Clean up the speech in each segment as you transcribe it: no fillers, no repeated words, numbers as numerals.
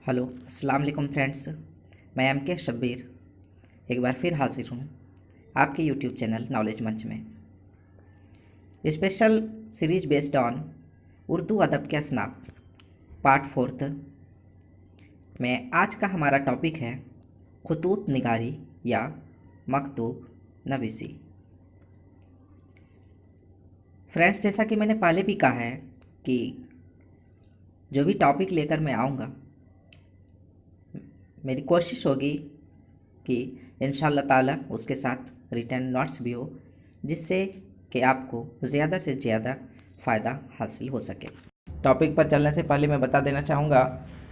Hello अस्सलाम वालेकुम friends. मैं एम के शब्बीर एक बार फिर हाजिर हूँ आपके यूट्यूब चैनल नॉलेज मंच में। Special series based on Urdu अदब के असनाफ पार्ट फोर्थ में आज का हमारा टॉपिक है खुतूत निगारी या मकतूब नवीसी। फ्रेंड्स, जैसा कि मैंने पहले भी कहा है कि जो भी टॉपिक लेकर मैं आऊँगा मेरी कोशिश होगी कि इंशाअल्लाह ताला उसके साथ रिटर्न नोट्स भी हो, जिससे कि आपको ज़्यादा से ज़्यादा फ़ायदा हासिल हो सके। टॉपिक पर चलने से पहले मैं बता देना चाहूँगा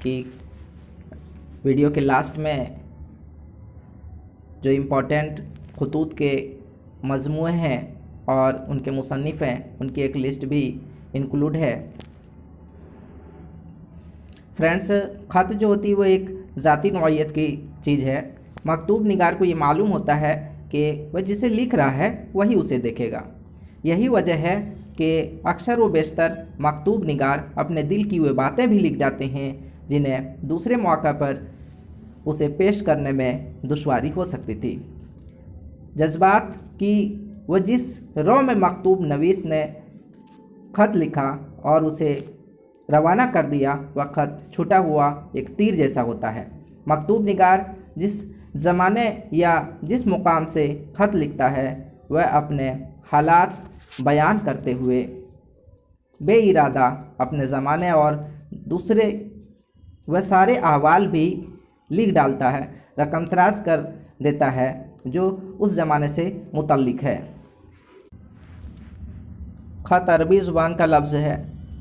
कि वीडियो के लास्ट में जो इम्पोर्टेंट खुतूत के मजमूए हैं और उनके मुसन्निफ़ हैं, उनकी एक लिस्ट भी इंक्लूड है। फ्रेंड्स, ख़त जो होती है वो एक ज़ाती नौइयत की चीज़ है। मकतूब निगार को ये मालूम होता है कि वह जिसे लिख रहा है वही उसे देखेगा। यही वजह है कि अक्सर व बेशतर मकतूब निगार अपने दिल की वे बातें भी लिख जाते हैं जिन्हें दूसरे मौका पर उसे पेश करने में दुश्वारी हो सकती थी। जज्बात की वह जिस रो में मकतूब नवीस ने ख़त लिखा और उसे रवाना कर दिया, वह ख़त छूटा हुआ एक तीर जैसा होता है। मकतूब निगार जिस ज़माने या जिस मुकाम से ख़त लिखता है वह अपने हालात बयान करते हुए बेइरादा अपने ज़माने और दूसरे वह सारे अहवाल भी लिख डालता है, रकमतराज कर देता है जो उस ज़माने से मुतल्लिक है। ख़त अरबी ज़ुबान का लफ्ज़ है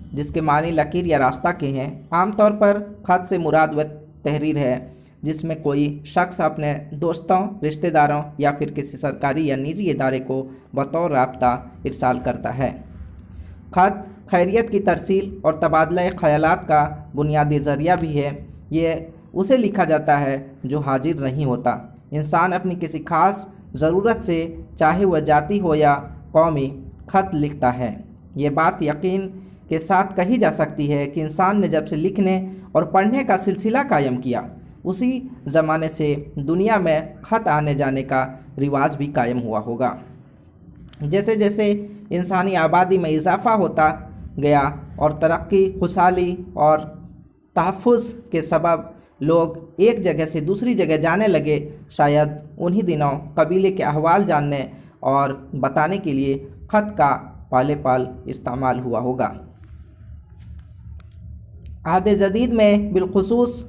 जिसके मानी लकीर या रास्ता के हैं। आमतौर पर ख़त से मुराद वह तहरीर है जिसमें कोई शख्स अपने दोस्तों, रिश्तेदारों या फिर किसी सरकारी या निजी इदारे को बतौर राब्ता इरसाल करता है। ख़त खैरियत की तरसील और तबादला ख़यालात का बुनियादी ज़रिया भी है। ये उसे लिखा जाता है जो हाजिर नहीं होता। इंसान अपनी किसी ख़ास ज़रूरत से, चाहे वह जाती हो या कौमी, ख़त लिखता है। ये बात यकीन के साथ कही जा सकती है कि इंसान ने जब से लिखने और पढ़ने का सिलसिला कायम किया, उसी ज़माने से दुनिया में ख़त आने जाने का रिवाज भी कायम हुआ होगा। जैसे जैसे इंसानी आबादी में इजाफ़ा होता गया और तरक्की, खुशहाली और तहफ़्फ़ुज़ के सबब लोग एक जगह से दूसरी जगह जाने लगे, शायद उन्हीं दिनों कबीले के अहवाल जानने और बताने के लिए ख़त का पाले पाल इस्तेमाल हुआ होगा। अहद जदीद में बिलखुसूस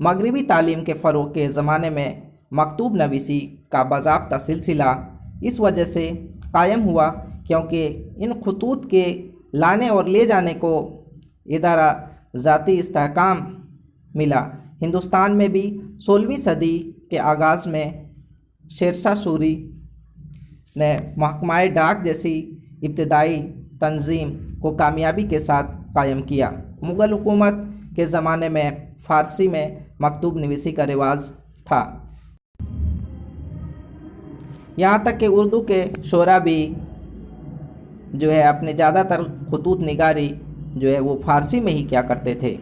मगरबी तालीम के फ़रोग़ के ज़माने में मकतूब नवीसी का बाज़ाब्ता सिलसिला इस वजह से कायम हुआ क्योंकि इन खतूत के लाने और ले जाने को इदारा ज़ाती इस्तेहकाम मिला। हिंदुस्तान में भी 16वीं सदी के आगाज़ में शेरशाह सूरी ने महकमाए डाक जैसी इब्तदाई तंजीम को कामयाबी के साथ कायम किया। मुग़ल हुकूमत के ज़माने में फ़ारसी में मकतूब नवीसी का रिवाज था। यहाँ तक कि उर्दू के शोरा भी जो है अपने ज़्यादातर खतूत निगारी जो है वो फ़ारसी में ही क्या करते थे।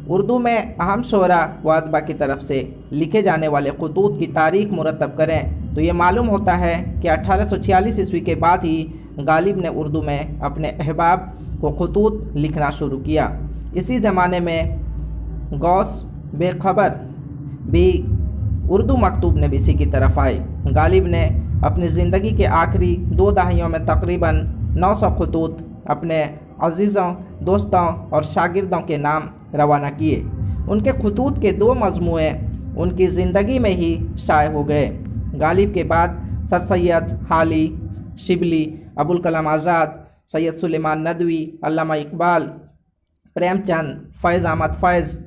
उर्दू में अहम शोरा व अदबा की तरफ से लिखे जाने वाले खतूत की तारीख़ मुरतब करें तो ये मालूम होता है कि 1846 ईस्वी के बाद ही गालिब ने उर्दू में अपने अहबाब को खतूत लिखना शुरू किया। इसी ज़माने में गौस बेखबर भी उर्दू मकतूब नवीसी की तरफ आए। गालिब ने अपनी ज़िंदगी के आखिरी 2 दहाइयों में तकरीबन 900 खतूत अपने अजीज़ों, दोस्तों और शागिर्दों के नाम रवाना किए। उनके खतूत के 2 मजमूए उनकी ज़िंदगी में ही शाये हो गए। गालिब के बाद सर सैयद हाली शिबली, अबुल कलाम आज़ाद, सैयद सुलेमान नदवी, अल्लामा इकबाल, प्रेमचंद, फ़ैज़ अहमद फ़ैज़,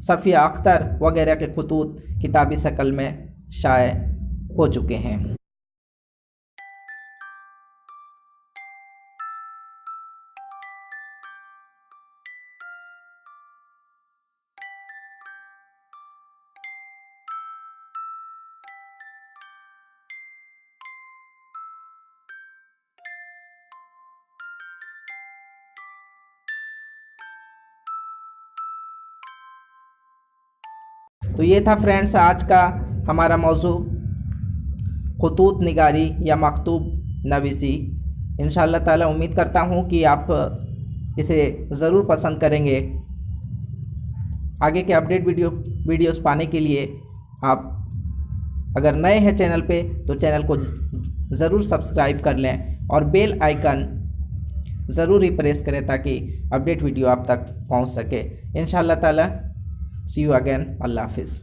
सफ़िया अख्तर वगैरह के खतूत किताबी शक्ल में शाये हो चुके हैं। तो ये था फ्रेंड्स आज का हमारा मौजू, खुतूत निगारी या मकतूब नवीसी। इंशाअल्लाह ताला उम्मीद करता हूँ कि आप इसे ज़रूर पसंद करेंगे। आगे के अपडेट वीडियोस पाने के लिए आप अगर नए हैं चैनल पे तो चैनल को ज़रूर सब्सक्राइब कर लें और बेल आइकन ज़रूर ही प्रेस करें ताकि अपडेट वीडियो आप तक पहुंच सके। इंशाअल्लाह ताला सी यू अगेन। अल्लाह हाफिज़।